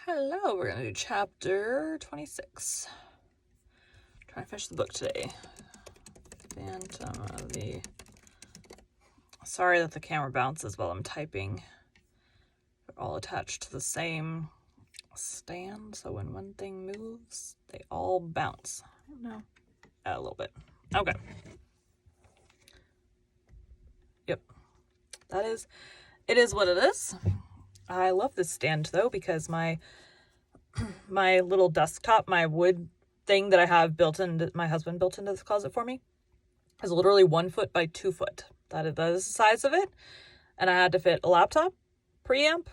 Hello, we're going to do chapter 26. Trying to finish the book today. Phantom of the... Sorry that the camera bounces while I'm typing. They're all attached to the same stand, so when one thing moves, they all bounce. I don't know. A little bit. Okay. Yep. It is what it is. I love this stand, though, because my little desktop, my wood thing that I have my husband built into this closet for me, is literally 1 foot by 2 foot. That is the size of it. And I had to fit a laptop, preamp,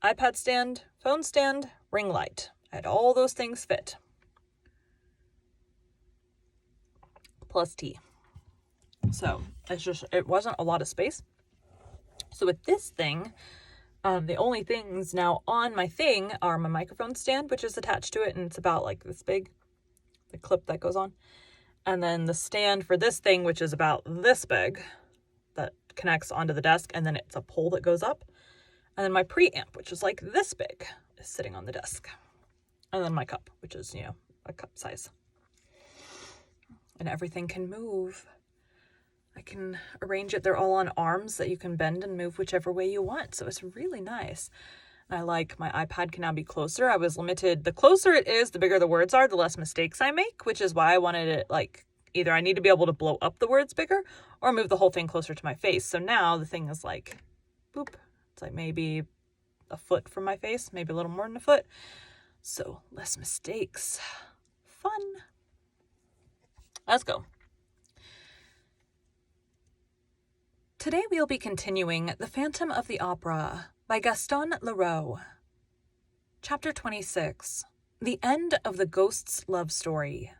iPad stand, phone stand, ring light. I had all those things fit. Plus tea. So it wasn't a lot of space. So with this thing, the only things now on my thing are my microphone stand, which is attached to it, and it's about like this big, the clip that goes on. And then the stand for this thing, which is about this big, that connects onto the desk, and then it's a pole that goes up. And then my preamp, which is like this big, is sitting on the desk. And then my cup, which is, a cup size. And everything can move. I can arrange it. They're all on arms that you can bend and move whichever way you want. So it's really nice. I like my iPad can now be closer. I was limited. The closer it is, the bigger the words are, the less mistakes I make, which is why I wanted it either I need to be able to blow up the words bigger or move the whole thing closer to my face. So now the thing is like, boop. It's like maybe a foot from my face, maybe a little more than a foot. So less mistakes. Fun. Let's go. Today we'll be continuing The Phantom of the Opera by Gaston Leroux. Chapter 26. The End of the Ghost's Love Story.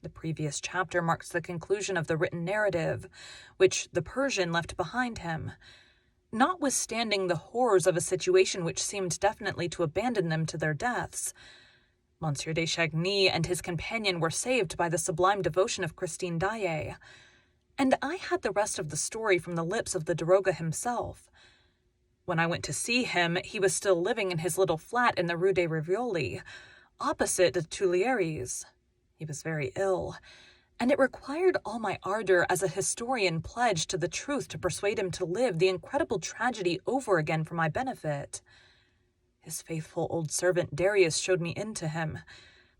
The previous chapter marks the conclusion of the written narrative, which the Persian left behind him. Notwithstanding the horrors of a situation which seemed definitely to abandon them to their deaths, Monsieur de Chagny and his companion were saved by the sublime devotion of Christine Daae, and I had the rest of the story from the lips of the daroga himself. When I went to see him, he was still living in his little flat in the Rue des Rivoli, opposite the Tuileries. He was very ill, and it required all my ardor as a historian pledged to the truth to persuade him to live the incredible tragedy over again for my benefit. His faithful old servant Darius showed me in to him.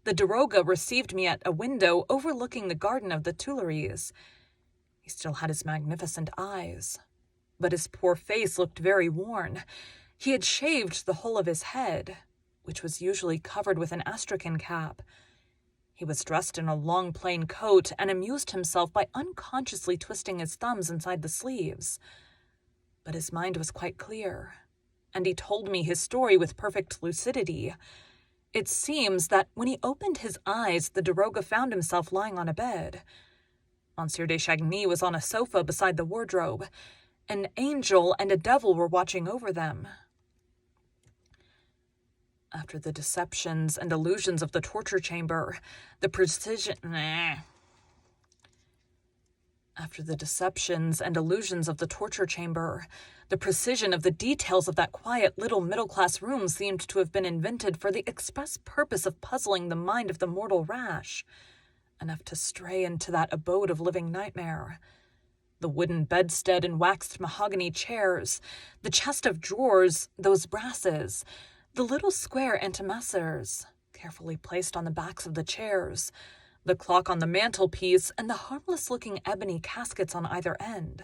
The daroga received me at a window overlooking the garden of the Tuileries. He still had his magnificent eyes, but his poor face looked very worn. He had shaved the whole of his head, which was usually covered with an astrakhan cap. He was dressed in a long plain coat and amused himself by unconsciously twisting his thumbs inside the sleeves. But his mind was quite clear, and he told me his story with perfect lucidity. It seems that when he opened his eyes, the daroga found himself lying on a bed. Monsieur de Chagny was on a sofa beside the wardrobe. An angel and a devil were watching over them. After the deceptions and illusions of the torture chamber, the precision of the details of that quiet little middle-class room seemed to have been invented for the express purpose of puzzling the mind of the mortal rash, enough to stray into that abode of living nightmare. The wooden bedstead and waxed mahogany chairs, the chest of drawers, those brasses, the little square antimacassars, carefully placed on the backs of the chairs, the clock on the mantelpiece, and the harmless-looking ebony caskets on either end.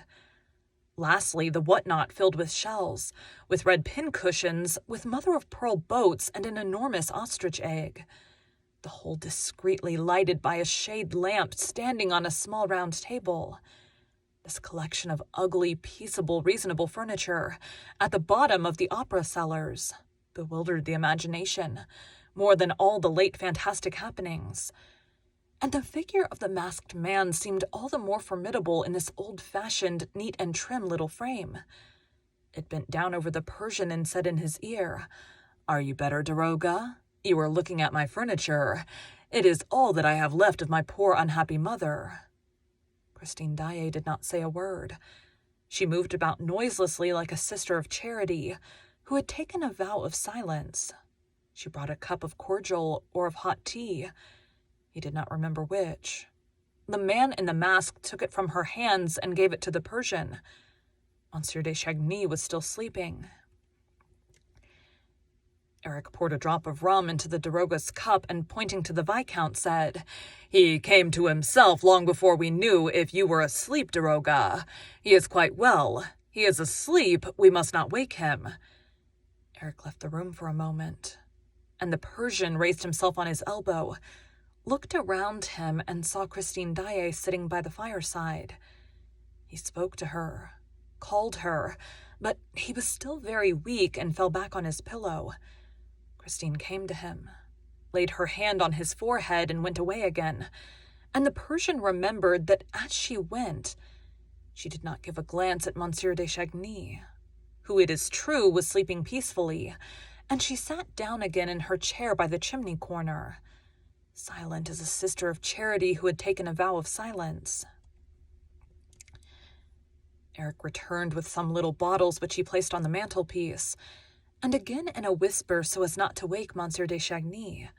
Lastly, the whatnot filled with shells, with red pincushions, with mother-of-pearl boats, and an enormous ostrich egg. The whole discreetly lighted by a shade lamp standing on a small round table. This collection of ugly, peaceable, reasonable furniture, at the bottom of the opera cellars, bewildered the imagination, more than all the late fantastic happenings. And the figure of the masked man seemed all the more formidable in this old-fashioned, neat and trim little frame. It bent down over the Persian and said in his ear, "Are you better, daroga? You are looking at my furniture. It is all that I have left of my poor unhappy mother." Christine Daae did not say a word. She moved about noiselessly like a sister of charity, who had taken a vow of silence. She brought a cup of cordial or of hot tea. He did not remember which. The man in the mask took it from her hands and gave it to the Persian. Monsieur de Chagny was still sleeping. Eric poured a drop of rum into the daroga's cup and, pointing to the Viscount, said, "He came to himself long before we knew if you were asleep, daroga. He is quite well. He is asleep. We must not wake him." Eric left the room for a moment, and the Persian raised himself on his elbow, looked around him, and saw Christine Daae sitting by the fireside. He spoke to her, called her, but he was still very weak and fell back on his pillow. Christine came to him, laid her hand on his forehead, and went away again, and the Persian remembered that as she went, she did not give a glance at Monsieur de Chagny, who, it is true, was sleeping peacefully, and she sat down again in her chair by the chimney corner, silent as a sister of charity who had taken a vow of silence. Eric returned with some little bottles which he placed on the mantelpiece, and again in a whisper so as not to wake Monsieur de Chagny,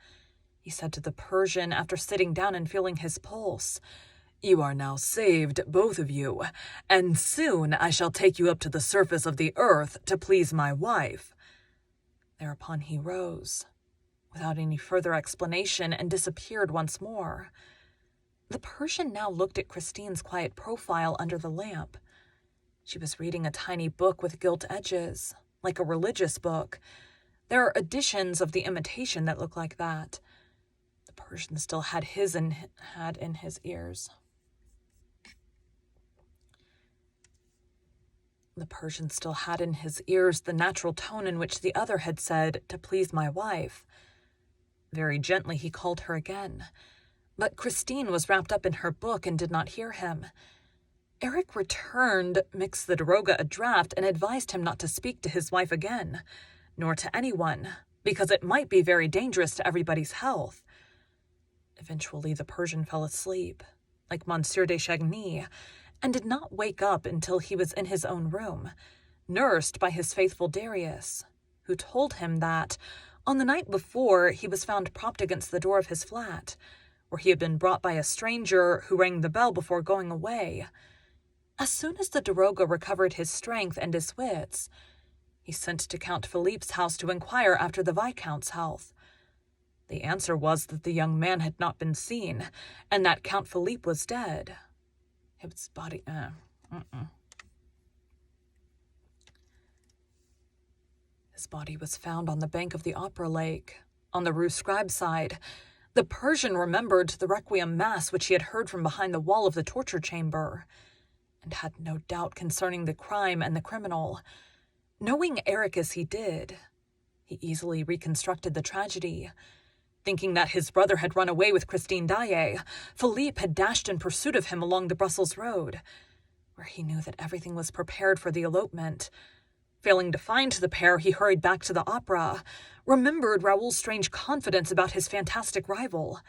he said to the Persian after sitting down and feeling his pulse, "You are now saved, both of you, and soon I shall take you up to the surface of the earth to please my wife." Thereupon he rose, without any further explanation, and disappeared once more. The Persian now looked at Christine's quiet profile under the lamp. She was reading a tiny book with gilt edges, like a religious book. There are editions of the imitation that look like that. The Persian still had in his ears. The Persian still had in his ears the natural tone in which the other had said, "to please my wife." Very gently he called her again, but Christine was wrapped up in her book and did not hear him. Eric returned, mixed the daroga a draught, and advised him not to speak to his wife again, nor to anyone, because it might be very dangerous to everybody's health. Eventually the Persian fell asleep, like Monsieur de Chagny, and did not wake up until he was in his own room, nursed by his faithful Darius, who told him that, on the night before, he was found propped against the door of his flat, where he had been brought by a stranger who rang the bell before going away. As soon as the daroga recovered his strength and his wits, he sent to Count Philippe's house to inquire after the Viscount's health. The answer was that the young man had not been seen, and that Count Philippe was dead. His body... His body was found on the bank of the Opera Lake, on the Rue Scribe side. The Persian remembered the Requiem Mass which he had heard from behind the wall of the torture chamber, and had no doubt concerning the crime and the criminal. Knowing Eric as he did, he easily reconstructed the tragedy. Thinking that his brother had run away with Christine Daae, Philippe had dashed in pursuit of him along the Brussels road, where he knew that everything was prepared for the elopement. Failing to find the pair, he hurried back to the opera, remembered Raoul's strange confidence about his fantastic rival,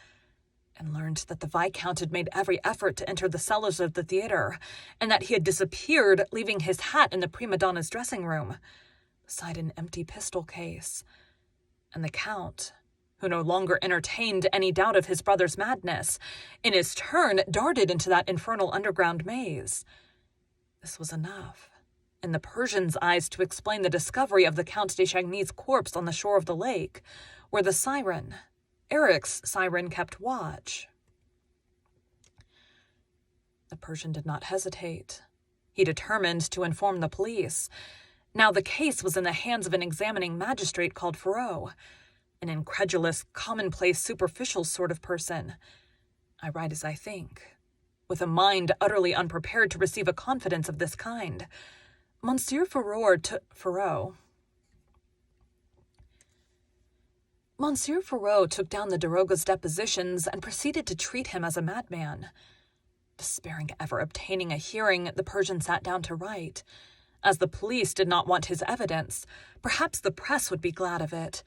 and learned that the Viscount had made every effort to enter the cellars of the theater, and that he had disappeared, leaving his hat in the prima donna's dressing room, beside an empty pistol case. And the Count, who no longer entertained any doubt of his brother's madness, in his turn darted into that infernal underground maze. This was enough, in the Persian's eyes, to explain the discovery of the Count de Chagny's corpse on the shore of the lake, where the siren, Eric's siren, kept watch. The Persian did not hesitate. He determined to inform the police. Now the case was in the hands of an examining magistrate called Fourreau, an incredulous, commonplace, superficial sort of person. I write as I think, with a mind utterly unprepared to receive a confidence of this kind. Monsieur Fourreau took down the daroga's depositions and proceeded to treat him as a madman. Despairing ever obtaining a hearing, the Persian sat down to write. As the police did not want his evidence, perhaps the press would be glad of it.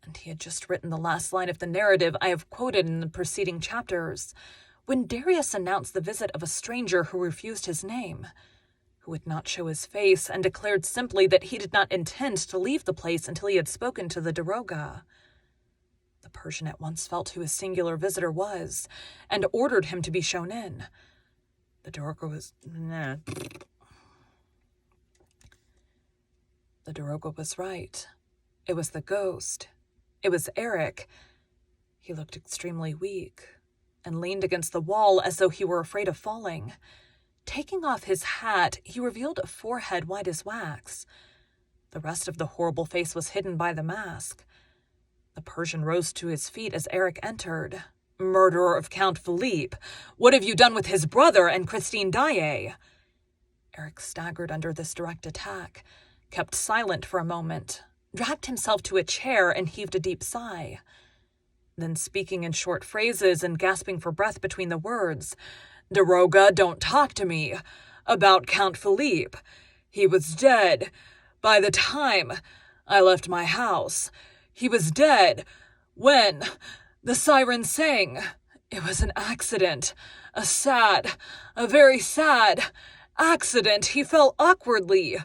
And he had just written the last line of the narrative I have quoted in the preceding chapters, when Darius announced the visit of a stranger who refused his name, who would not show his face and declared simply that he did not intend to leave the place until he had spoken to the daroga. The Persian at once felt who his singular visitor was, and ordered him to be shown in. The daroga was... The daroga was right. It was the ghost. It was Eric. He looked extremely weak, and leaned against the wall as though he were afraid of falling. Taking off his hat, he revealed a forehead white as wax. The rest of the horrible face was hidden by the mask. The Persian rose to his feet as Eric entered. "Murderer of Count Philippe! What have you done with his brother and Christine Daae?" Eric staggered under this direct attack, kept silent for a moment, dragged himself to a chair, and heaved a deep sigh. Then, speaking in short phrases and gasping for breath between the words, "Daroga, don't talk to me about Count Philippe. He was dead by the time I left my house. He was dead when the siren sang. It was an accident, a very sad accident. He fell awkwardly,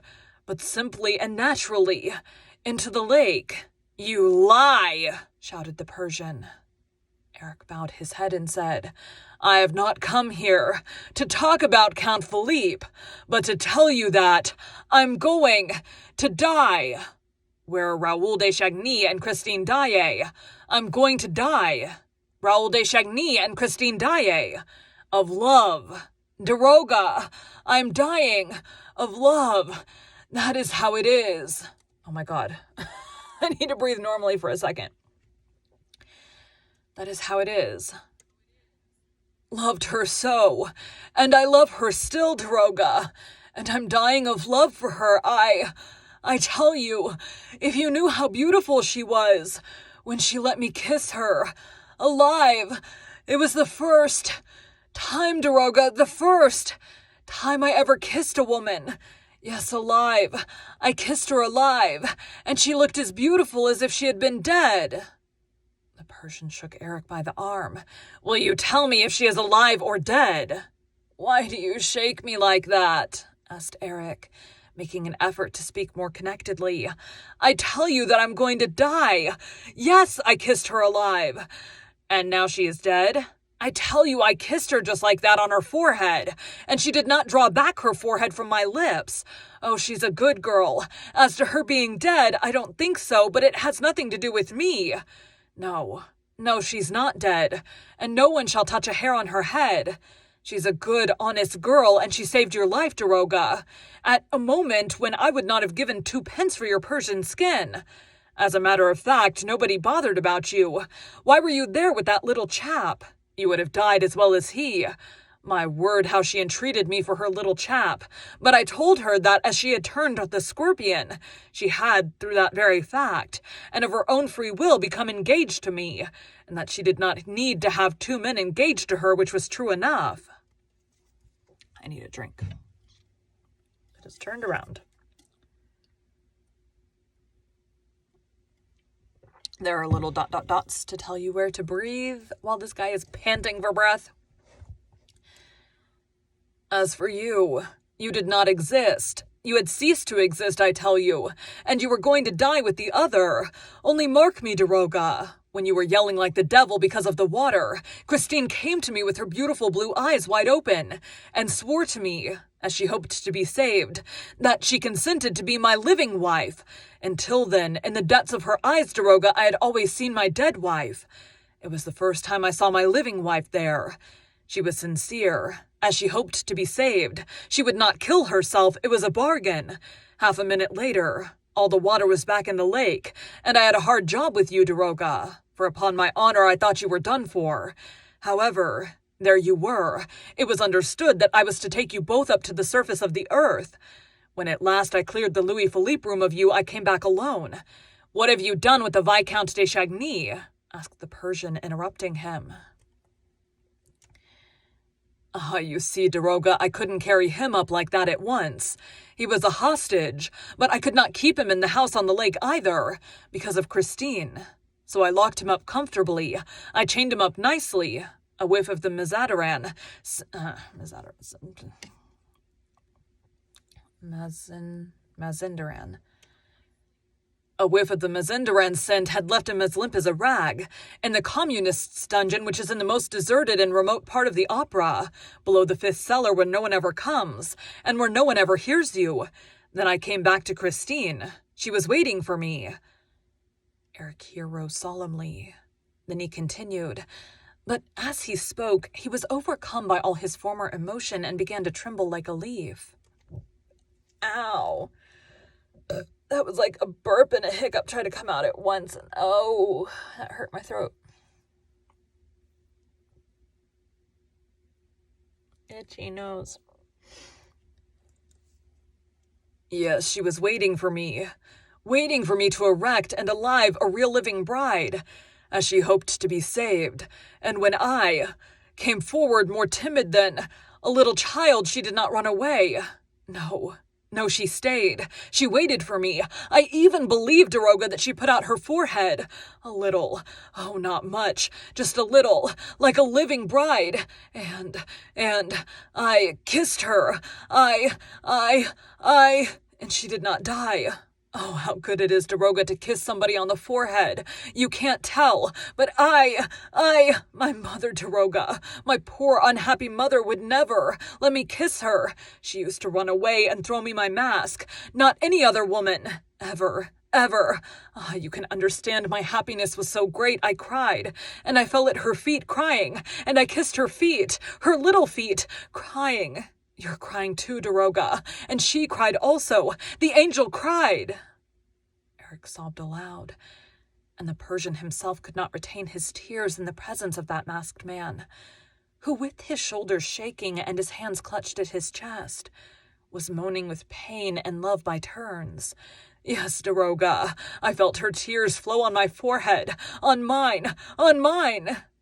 but simply and naturally, into the lake." "You lie!" shouted the Persian. Eric bowed his head and said, "I have not come here to talk about Count Philippe, but to tell you that I'm going to die. Where are Raoul de Chagny and Christine Daae? I'm going to die. Raoul de Chagny and Christine Daae. Of love. Daroga, I'm dying of love. That is how it is." Oh my God. I need to breathe normally for a second. That is how it is. Loved her so, and I love her still, Daroga, and I'm dying of love for her. I tell you, if you knew how beautiful she was when she let me kiss her, alive, it was the first time, Daroga, the first time I ever kissed a woman. Yes, alive. I kissed her alive, and she looked as beautiful as if she had been dead. The Persian shook Eric by the arm. "Will you tell me if she is alive or dead?" "Why do you shake me like that?" asked Eric, making an effort to speak more connectedly. "I tell you that I'm going to die. Yes, I kissed her alive. And now she is dead? I tell you I kissed her just like that on her forehead, and she did not draw back her forehead from my lips. Oh, she's a good girl. As to her being dead, I don't think so, but it has nothing to do with me. No, she's not dead, and no one shall touch a hair on her head. She's a good, honest girl, and she saved your life, Daroga, at a moment when I would not have given 2 pence for your Persian skin. As a matter of fact, nobody bothered about you. Why were you there with that little chap? You would have died as well as he. My word, how she entreated me for her little chap. But I told her that as she had turned the scorpion, she had, through that very fact, and of her own free will, become engaged to me, and that she did not need to have 2 men engaged to her, which was true enough." I need a drink. It has turned around. There are little ... dots to tell you where to breathe while this guy is panting for breath. "As for you, you did not exist. You had ceased to exist, I tell you, and you were going to die with the other. Only mark me, Daroga. When you were yelling like the devil because of the water, Christine came to me with her beautiful blue eyes wide open, and swore to me, as she hoped to be saved, that she consented to be my living wife. Until then, in the depths of her eyes, Daroga, I had always seen my dead wife. It was the first time I saw my living wife there. She was sincere, as she hoped to be saved. She would not kill herself. It was a bargain. Half a minute later, all the water was back in the lake, and I had a hard job with you, Daroga, for upon my honor I thought you were done for. However, there you were. It was understood that I was to take you both up to the surface of the earth. When at last I cleared the Louis Philippe room of you, I came back alone. What have you done with the Viscount de Chagny?" asked the Persian, interrupting him. "Ah, you see, Daroga, I couldn't carry him up like that at once. He was a hostage, but I could not keep him in the house on the lake either, because of Christine. So I locked him up comfortably. I chained him up nicely. A whiff of the Mazadaran. Mazinderan. A whiff of the Mazinderan scent had left him as limp as a rag. In the communists' dungeon, which is in the most deserted and remote part of the opera, below the 5th cellar where no one ever comes, and where no one ever hears you. Then I came back to Christine. She was waiting for me. Eric here rose solemnly. Then he continued. But as he spoke, he was overcome by all his former emotion and began to tremble like a leaf. Ow. That was like a burp and a hiccup tried to come out at once, and oh, that hurt my throat. Itchy nose. Yes, she was waiting for me to erect and alive a real living bride, as she hoped to be saved. And when I came forward more timid than a little child, she did not run away. No, she stayed. She waited for me. I even believed, Daroga, that she put out her forehead. A little. Oh, not much. Just a little. Like a living bride. And I kissed her. And she did not die. Oh, how good it is, Daroga, to kiss somebody on the forehead. You can't tell, but my mother, Daroga, my poor unhappy mother would never let me kiss her. She used to run away and throw me my mask. Not any other woman. Ever. You can understand my happiness was so great I cried, and I fell at her feet crying, and I kissed her feet, her little feet, crying. You're crying too, Daroga. And she cried also. The angel cried. Eric sobbed aloud, and the Persian himself could not retain his tears in the presence of that masked man, who, with his shoulders shaking and his hands clutched at his chest, was moaning with pain and love by turns. Yes, Daroga, I felt her tears flow on my forehead, on mine.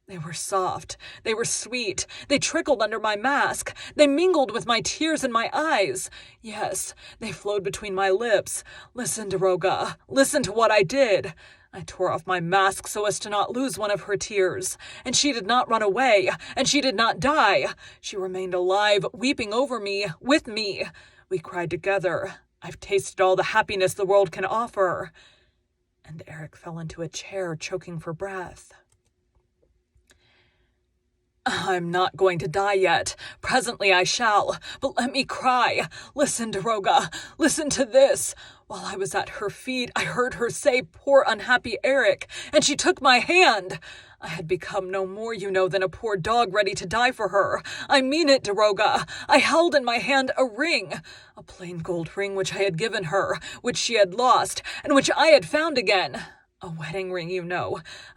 They were soft, they were sweet, they trickled under my mask, they mingled with my tears in my eyes. Yes, they flowed between my lips. Listen, Daroga, listen to what I did. I tore off my mask so as to not lose one of her tears, and she did not run away, and she did not die. She remained alive, weeping over me, with me. We cried together. I've tasted all the happiness the world can offer. And Eric fell into a chair, choking for breath. I'm not going to die yet. Presently I shall. But let me cry. Listen, Daroga. Listen to this. While I was at her feet, I heard her say, poor unhappy Eric, and she took my hand. I had become no more, than a poor dog ready to die for her. I mean it, Daroga. I held in my hand a ring, a plain gold ring which I had given her, which she had lost, and which I had found again. A wedding ring,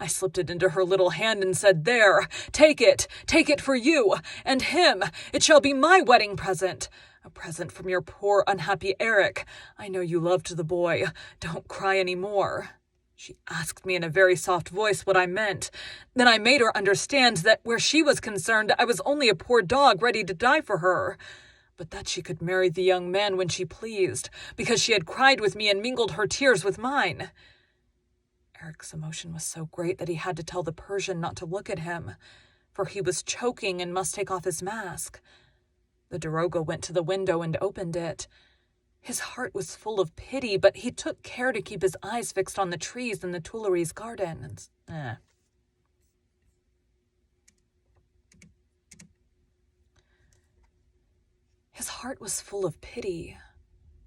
I slipped it into her little hand and said, there, take it for you, and him. It shall be my wedding present. A present from your poor, unhappy Eric. I know you loved the boy. Don't cry any more. She asked me in a very soft voice what I meant. Then I made her understand that where she was concerned, I was only a poor dog ready to die for her. But that she could marry the young man when she pleased, because she had cried with me and mingled her tears with mine. Eric's emotion was so great that he had to tell the Persian not to look at him, for he was choking and must take off his mask. The Daroga went to the window and opened it. His heart was full of pity, but he took care to keep his eyes fixed on the trees in the Tuileries gardens. His heart was full of pity,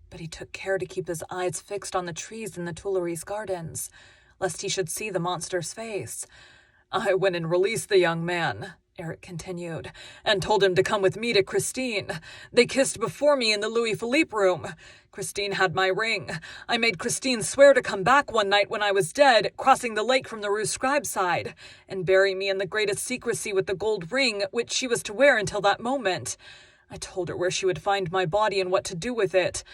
but he took care to keep his eyes fixed on the trees in the Tuileries gardens, lest he should see the monster's face. I went and released the young man, Eric continued, and told him to come with me to Christine. They kissed before me in the Louis Philippe room. Christine had my ring. I made Christine swear to come back one night when I was dead, crossing the lake from the Rue Scribe side, and bury me in the greatest secrecy with the gold ring, which she was to wear until that moment. I told her where she would find my body and what to do with it.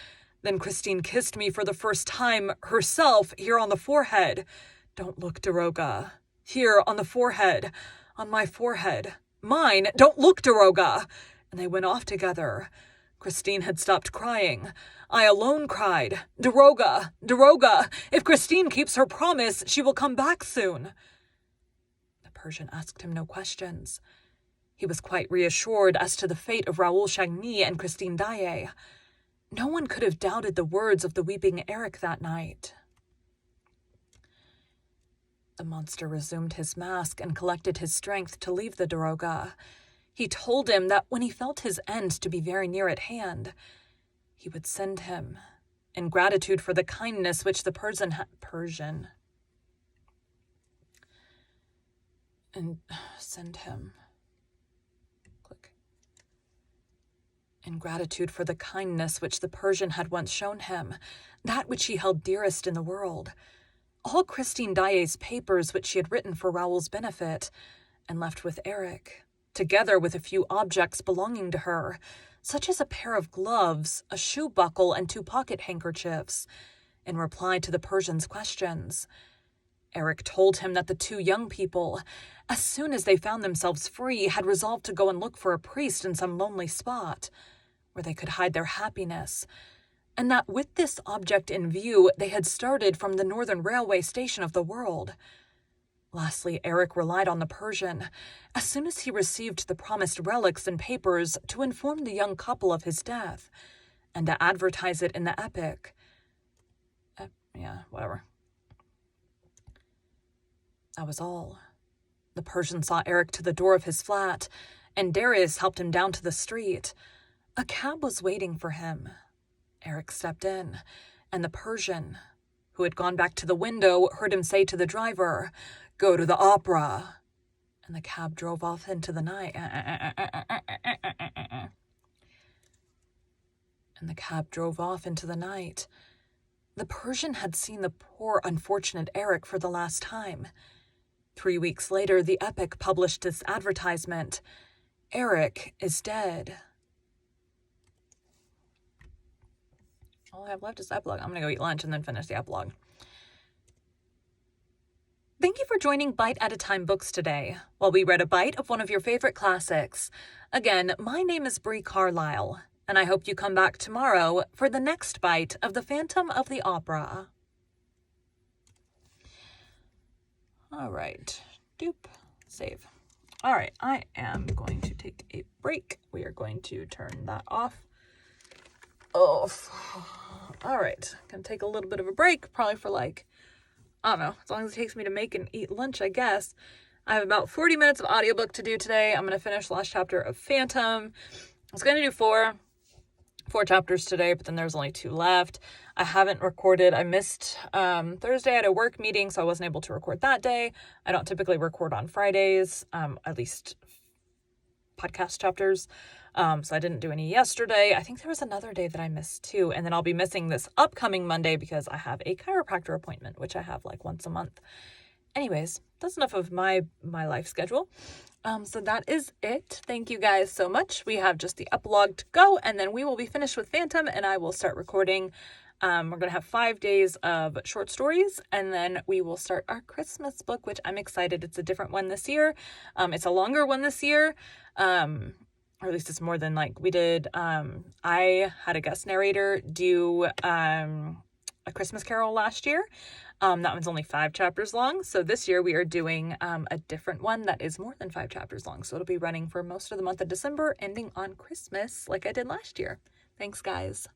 Then Christine kissed me for the first time, herself, here on the forehead. Don't look, Daroga. Here, on the forehead. On my forehead. Mine! Don't look, Daroga! And they went off together. Christine had stopped crying. I alone cried. Daroga! Daroga! If Christine keeps her promise, she will come back soon. The Persian asked him no questions. He was quite reassured as to the fate of Raoul Chagny and Christine Daae. No one could have doubted the words of the weeping Eric that night. The monster resumed his mask and collected his strength to leave the daroga. He told him that when he felt his end to be very near at hand, he would send him, in gratitude for the kindness which the In gratitude for the kindness which the Persian had once shown him, that which he held dearest in the world, all Christine Daae's papers which she had written for Raoul's benefit, and left with Eric, together with a few objects belonging to her, such as a pair of gloves, a shoe buckle, and 2 pocket handkerchiefs, in reply to the Persian's questions. Eric told him that the 2 young people, as soon as they found themselves free, had resolved to go and look for a priest in some lonely spot, where they could hide their happiness, and that with this object in view, they had started from the northern railway station of the world. Lastly, Eric relied on the Persian, as soon as he received the promised relics and papers, to inform the young couple of his death, and to advertise it in the epic. Whatever. That was all. The Persian saw Eric to the door of his flat, and Darius helped him down to the street. A cab was waiting for him. Eric stepped in, and the Persian, who had gone back to the window, heard him say to the driver, "Go to the opera." And the cab drove off into the night. The Persian had seen the poor, unfortunate Eric for the last time. 3 weeks later, the Epic published this advertisement: "Eric is dead." All I have left is the epilogue. I'm going to go eat lunch and then finish the epilogue. Thank you for joining Bite at a Time Books today, while we read a bite of one of your favorite classics. Again, my name is Brie Carlisle, and I hope you come back tomorrow for the next bite of The Phantom of the Opera. All right. Save. All right, I am going to take a break. We are going to turn that off. All right. Gonna take a little bit of a break, probably for I don't know, as long as it takes me to make and eat lunch, I guess. I have about 40 minutes of audiobook to do today. I'm gonna finish the last chapter of Phantom. I was gonna do four chapters today, but then there's only 2 left. I haven't recorded. I missed Thursday. I had a work meeting, so I wasn't able to record that day. I don't typically record on Fridays, at least podcast chapters. So I didn't do any yesterday. I think there was another day that I missed too. And then I'll be missing this upcoming Monday because I have a chiropractor appointment, which I have once a month. Anyways, that's enough of my life schedule. So that is it. Thank you guys so much. We have just the epilogue to go, and then we will be finished with Phantom, and I will start recording. We're going to have 5 days of short stories, and then we will start our Christmas book, which I'm excited. It's a different one this year. It's a longer one this year. Or at least it's more than we did. I had a guest narrator do A Christmas Carol last year. That one's only 5 chapters long. So this year we are doing a different one that is more than 5 chapters long. So it'll be running for most of the month of December, ending on Christmas like I did last year. Thanks, guys.